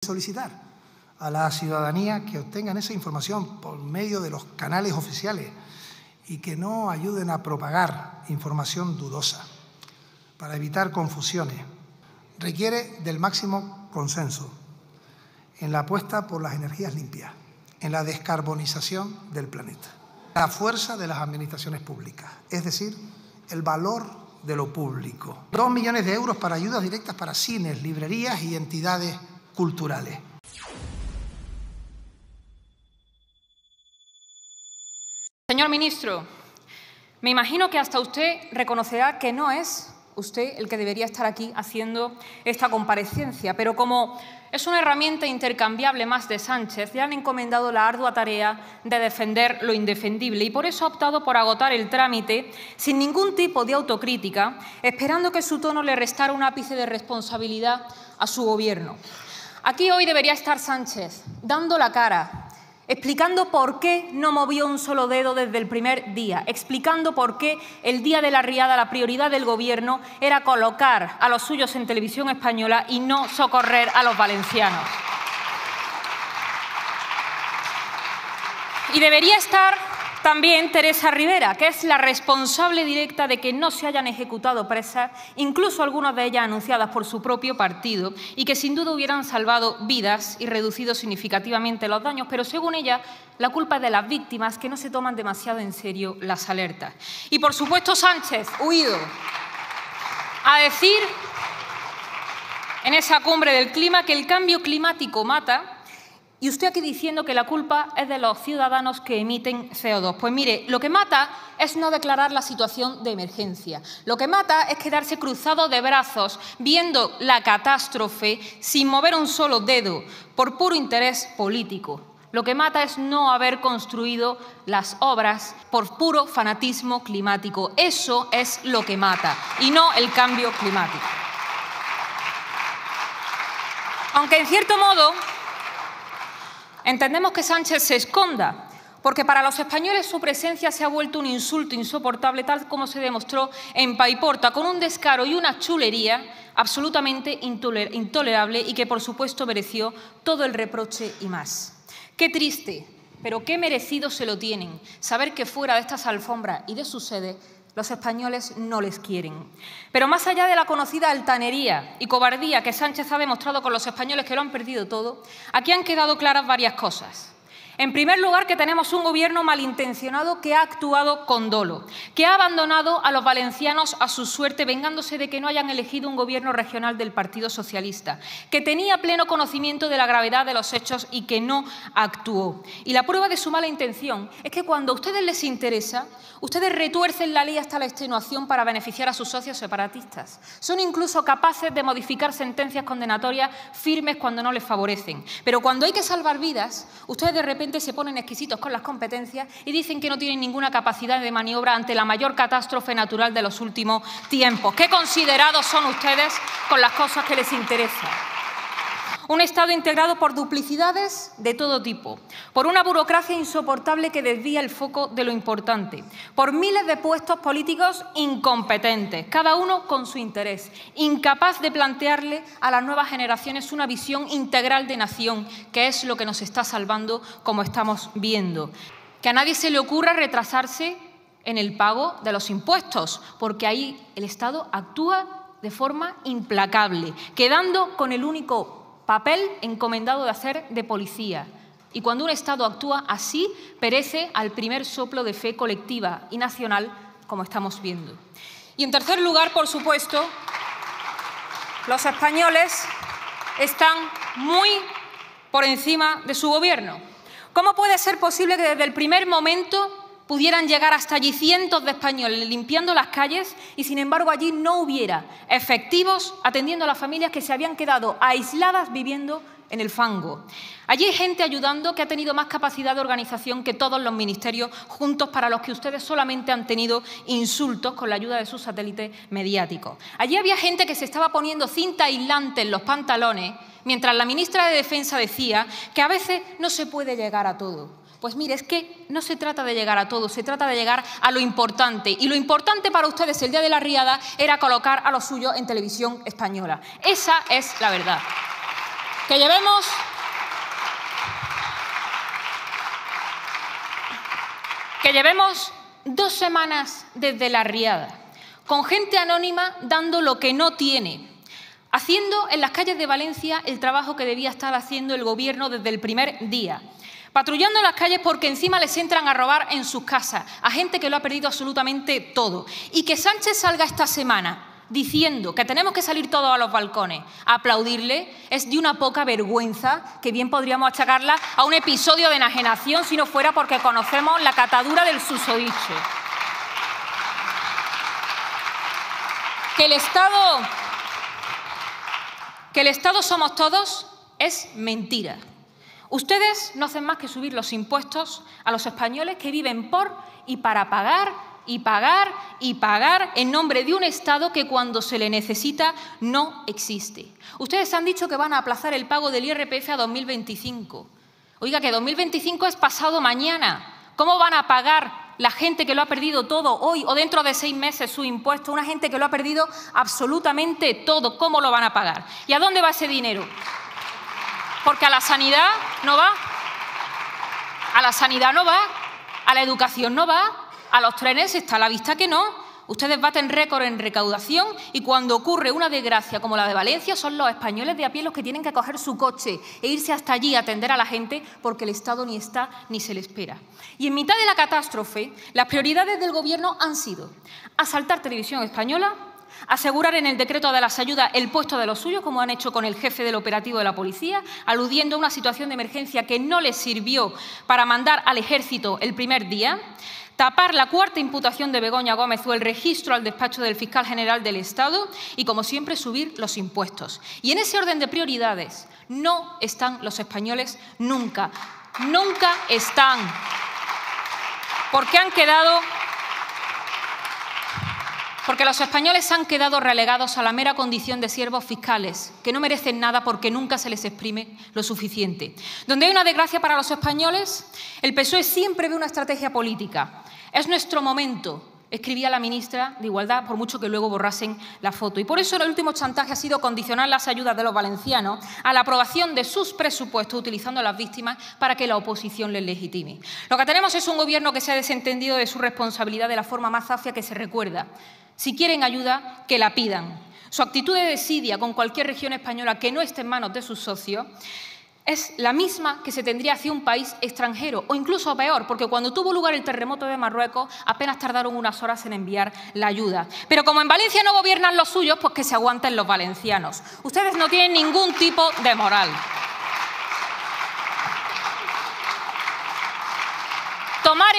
solicitar a la ciudadanía que obtengan esa información por medio de los canales oficiales y que no ayuden a propagar información dudosa para evitar confusiones. Requiere del máximo consenso en la apuesta por las energías limpias, en la descarbonización del planeta, la fuerza de las administraciones públicas, es decir, el valor de lo público. 2 millones de euros para ayudas directas para cines, librerías y entidades culturales. Señor ministro, me imagino que hasta usted reconocerá que no es usted el que debería estar aquí haciendo esta comparecencia, pero como es una herramienta intercambiable más de Sánchez, le han encomendado la ardua tarea de defender lo indefendible y por eso ha optado por agotar el trámite sin ningún tipo de autocrítica, esperando que su tono le restara un ápice de responsabilidad a su Gobierno. Aquí hoy debería estar Sánchez, dando la cara, explicando por qué no movió un solo dedo desde el primer día, explicando por qué el día de la riada la prioridad del Gobierno era colocar a los suyos en Televisión Española y no socorrer a los valencianos. Y debería estar también Teresa Rivera, que es la responsable directa de que no se hayan ejecutado presas, incluso algunas de ellas anunciadas por su propio partido, y que sin duda hubieran salvado vidas y reducido significativamente los daños, pero según ella, la culpa es de las víctimas que no se toman demasiado en serio las alertas. Y por supuesto Sánchez, huido a decir en esa cumbre del clima que el cambio climático mata. Y usted aquí diciendo que la culpa es de los ciudadanos que emiten CO2. Pues mire, lo que mata es no declarar la situación de emergencia. Lo que mata es quedarse cruzado de brazos viendo la catástrofe sin mover un solo dedo por puro interés político. Lo que mata es no haber construido las obras por puro fanatismo climático. Eso es lo que mata y no el cambio climático. Aunque en cierto modo entendemos que Sánchez se esconda, porque para los españoles su presencia se ha vuelto un insulto insoportable, tal como se demostró en Paiporta, con un descaro y una chulería absolutamente intolerable y que, por supuesto, mereció todo el reproche y más. Qué triste, pero qué merecido se lo tienen saber que fuera de estas alfombras y de su sede los españoles no les quieren. Pero más allá de la conocida altanería y cobardía que Sánchez ha demostrado con los españoles que lo han perdido todo, aquí han quedado claras varias cosas. En primer lugar, que tenemos un Gobierno malintencionado que ha actuado con dolo, que ha abandonado a los valencianos a su suerte, vengándose de que no hayan elegido un Gobierno regional del Partido Socialista, que tenía pleno conocimiento de la gravedad de los hechos y que no actuó. Y la prueba de su mala intención es que cuando a ustedes les interesa, ustedes retuercen la ley hasta la extenuación para beneficiar a sus socios separatistas. Son incluso capaces de modificar sentencias condenatorias firmes cuando no les favorecen. Pero cuando hay que salvar vidas, ustedes de repente se ponen exquisitos con las competencias y dicen que no tienen ninguna capacidad de maniobra ante la mayor catástrofe natural de los últimos tiempos. ¿Qué considerados son ustedes con las cosas que les interesan? Un Estado integrado por duplicidades de todo tipo, por una burocracia insoportable que desvía el foco de lo importante, por miles de puestos políticos incompetentes, cada uno con su interés, incapaz de plantearle a las nuevas generaciones una visión integral de nación, que es lo que nos está salvando, como estamos viendo. Que a nadie se le ocurra retrasarse en el pago de los impuestos, porque ahí el Estado actúa de forma implacable, quedando con el único papel encomendado de hacer de policía. Y cuando un Estado actúa así, perece al primer soplo de fe colectiva y nacional, como estamos viendo. Y en tercer lugar, por supuesto, los españoles están muy por encima de su Gobierno. ¿Cómo puede ser posible que desde el primer momento pudieran llegar hasta allí cientos de españoles limpiando las calles y, sin embargo, allí no hubiera efectivos atendiendo a las familias que se habían quedado aisladas viviendo en el fango? Allí hay gente ayudando que ha tenido más capacidad de organización que todos los ministerios juntos, para los que ustedes solamente han tenido insultos con la ayuda de sus satélites mediáticos. Allí había gente que se estaba poniendo cinta aislante en los pantalones, mientras la ministra de Defensa decía que a veces no se puede llegar a todo. Pues mire, es que no se trata de llegar a todo, se trata de llegar a lo importante. Y lo importante para ustedes el día de la riada era colocar a los suyos en Televisión Española. Esa es la verdad. que llevemos 2 semanas desde la riada, con gente anónima dando lo que no tiene, haciendo en las calles de Valencia el trabajo que debía estar haciendo el Gobierno desde el primer día, patrullando las calles porque encima les entran a robar en sus casas, a gente que lo ha perdido absolutamente todo. Y que Sánchez salga esta semana diciendo que tenemos que salir todos a los balcones a aplaudirle es de una poca vergüenza que bien podríamos achacarla a un episodio de enajenación si no fuera porque conocemos la catadura del susodicho. Que el Estado somos todos es mentira. Ustedes no hacen más que subir los impuestos a los españoles que viven por y para pagar y pagar y pagar en nombre de un Estado que cuando se le necesita no existe. Ustedes han dicho que van a aplazar el pago del IRPF a 2025. Oiga, que 2025 es pasado mañana. ¿Cómo van a pagar la gente que lo ha perdido todo hoy o dentro de 6 meses su impuesto? Una gente que lo ha perdido absolutamente todo. ¿Cómo lo van a pagar? ¿Y a dónde va ese dinero? Porque a la sanidad no va, a la sanidad no va, a la educación no va, a los trenes está a la vista que no. Ustedes baten récord en recaudación y cuando ocurre una desgracia como la de Valencia son los españoles de a pie los que tienen que coger su coche e irse hasta allí a atender a la gente porque el Estado ni está ni se le espera. Y en mitad de la catástrofe, las prioridades del Gobierno han sido asaltar Televisión Española, asegurar en el decreto de las ayudas el puesto de los suyos, como han hecho con el jefe del operativo de la policía, aludiendo a una situación de emergencia que no les sirvió para mandar al ejército el primer día, tapar la 4ª imputación de Begoña Gómez o el registro al despacho del fiscal general del Estado y, como siempre, subir los impuestos. Y en ese orden de prioridades no están los españoles nunca. Nunca están. Porque los españoles han quedado relegados a la mera condición de siervos fiscales, que no merecen nada porque nunca se les exprime lo suficiente. Donde hay una desgracia para los españoles, el PSOE siempre ve una estrategia política. Es nuestro momento, escribía la ministra de Igualdad, por mucho que luego borrasen la foto. Y por eso el último chantaje ha sido condicionar las ayudas de los valencianos a la aprobación de sus presupuestos utilizando a las víctimas para que la oposición les legitime. Lo que tenemos es un Gobierno que se ha desentendido de su responsabilidad de la forma más zafia que se recuerda. Si quieren ayuda, que la pidan. Su actitud de desidia con cualquier región española que no esté en manos de sus socios es la misma que se tendría hacia un país extranjero, o incluso peor, porque cuando tuvo lugar el terremoto de Marruecos apenas tardaron unas horas en enviar la ayuda. Pero como en Valencia no gobiernan los suyos, pues que se aguanten los valencianos. Ustedes no tienen ningún tipo de moral. Tomar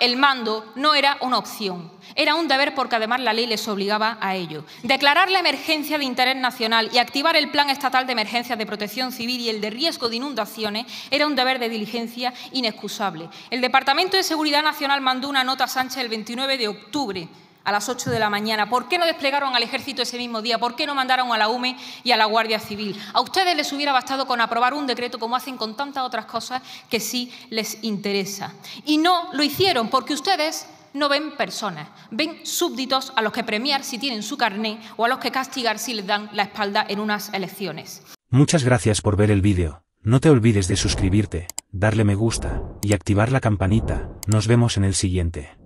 el mando no era una opción. Era un deber porque además la ley les obligaba a ello. Declarar la emergencia de interés nacional y activar el Plan Estatal de Emergencias de Protección Civil y el de riesgo de inundaciones era un deber de diligencia inexcusable. El Departamento de Seguridad Nacional mandó una nota a Sánchez el 29 de octubre a las 8 de la mañana. ¿Por qué no desplegaron al Ejército ese mismo día? ¿Por qué no mandaron a la UME y a la Guardia Civil? A ustedes les hubiera bastado con aprobar un decreto como hacen con tantas otras cosas que sí les interesa. Y no lo hicieron porque ustedes no ven personas, ven súbditos a los que premiar si tienen su carné o a los que castigar si les dan la espalda en unas elecciones. Muchas gracias por ver el vídeo. No te olvides de suscribirte, darle me gusta y activar la campanita. Nos vemos en el siguiente.